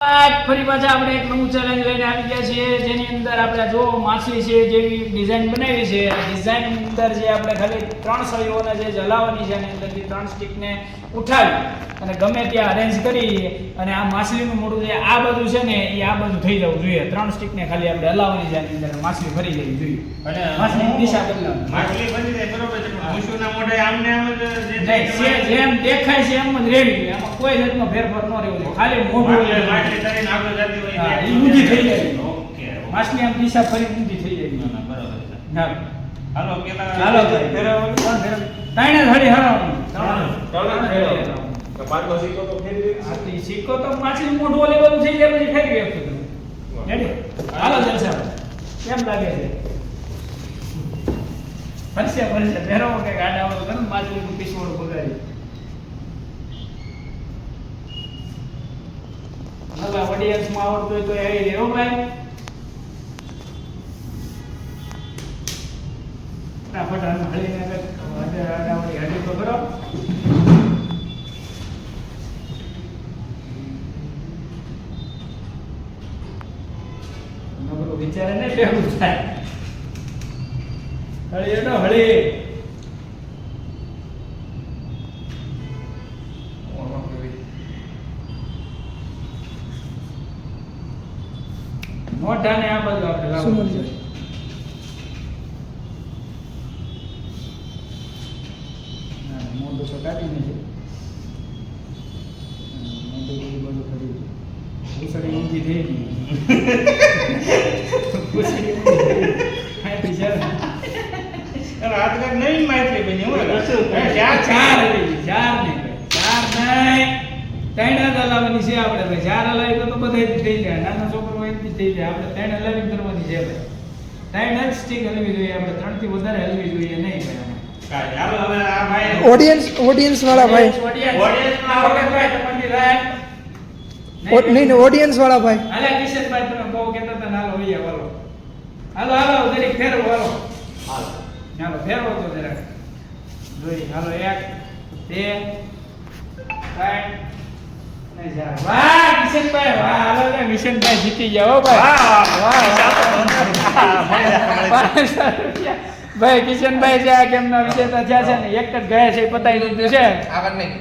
ફરી પાછા આપણે એક નવું ચેલેન્જ લઈને આવી ગયા છીએ જેની અંદર આપણે જો માછલી છે જેવી ડિઝાઇન બનાવી છે આ ડિઝાઇન અંદર જે આપણે ખાલી 3 સળીઓને જે જલાવવાની છે એની અંદરથી 3 સ્ટિકને ઉઠાવી અને ગમે ત્યાં અરેન્જ કરી અને આ માછલીનું મોઢું જે આ બધું છે ને એ આ બધું થઈ જવું જોઈએ 3 સ્ટિકને ખાલી આપણે હલાવવાની છે એની અંદર માછલી ફરી જવી જોઈએ અને માછલીની દિશા બદલાવાની માછલી બની જાય બરોબર છે પણ મૂછુના મોઢે આમને આમ જ જે જેમ દેખાય છે એમ જ રહેવી એમાં કોઈ જાતનો ફેરફાર ન રહેવો જોઈએ ખાલી મોઢું માછલી તરીને આગળ જતી હોય હા, એ ઊંધી થઈ જાય. ઓકે માછલી આમ દિશા ફરી ઊંધી થઈ જાય ના બરોબર છે ના હાલો પેલા હાલો ભાઈ ફેરવવાનું કોણ ફેરવે તાઈને ધડી હરાવવાનું પાછો સિક્કો તો ફેરવી દે. આ તો ઈ સિક્કો તો માછલી મોઢું ઓલે બધું થઈ જાય પછી ફેરવી આપજો તમે રેડી હાલો જલસા કેમ લાગે છે ફરશે ફેરવો કે ગાડા વાળો કરે ને માછલીનું પીસવાળું બગાડી હવે ઓડિયન્સમાં આવડતું હોય તો આવી રહ્યો ભાઈ ફટાફટ આને હળીને આડાવડી હળી તો કરો નબળું વિચારે ને ભેગું થાય હળી એનો હળી મોઢાને આ બાજુ આપણે લાવવાનું છે ના મોઢું તો કાઢી નથી મોઢું બધું કરી ઉસળી ઊંધી થઈ ગઈ ઉસળી ઊંધી છે અરે આ તો કઈક નવીન માછલી બની હું ચાર નહીં ત્રણ જ હલાવવાની છે આપણે ભાઈ ચાર હલાવી તો બધા થઈ જાય નાના છોકરો હોય એથી થઈ જાય આપણે ત્રણ હલાવી કરવાની છે ભાઈ ત્રણ જ સ્ટીક હલવી જોઈએ આપણે 3 થી વધારે હલવી જોઈએ નહીં ભાઈ હાલો હવે આ ભાઈ ઓડિયન્સ વાળા ભાઈ નહીં ઓડિયન્સ વાળા ભાઈ હાલે કિશનભાઈ તમે બહુ કહેતા હતા હાલો વૈયા વાલો હાલો હાલો જરીક ફેરવો હાલો હાલો ફેરવો તો જરાક જોઈ હાલો 1 2 3 ને 4 વાહ કિશનભાઈ વાહ હાલો ને કિશનભાઈ જીતી ગયા હો ભાઈ વાહ ભાઈ કિશનભાઈ છે આ કેમના વિજેતા થયા છે ને એક જ ગયા છે એ પતાવી દીધું છે આગળ નહીં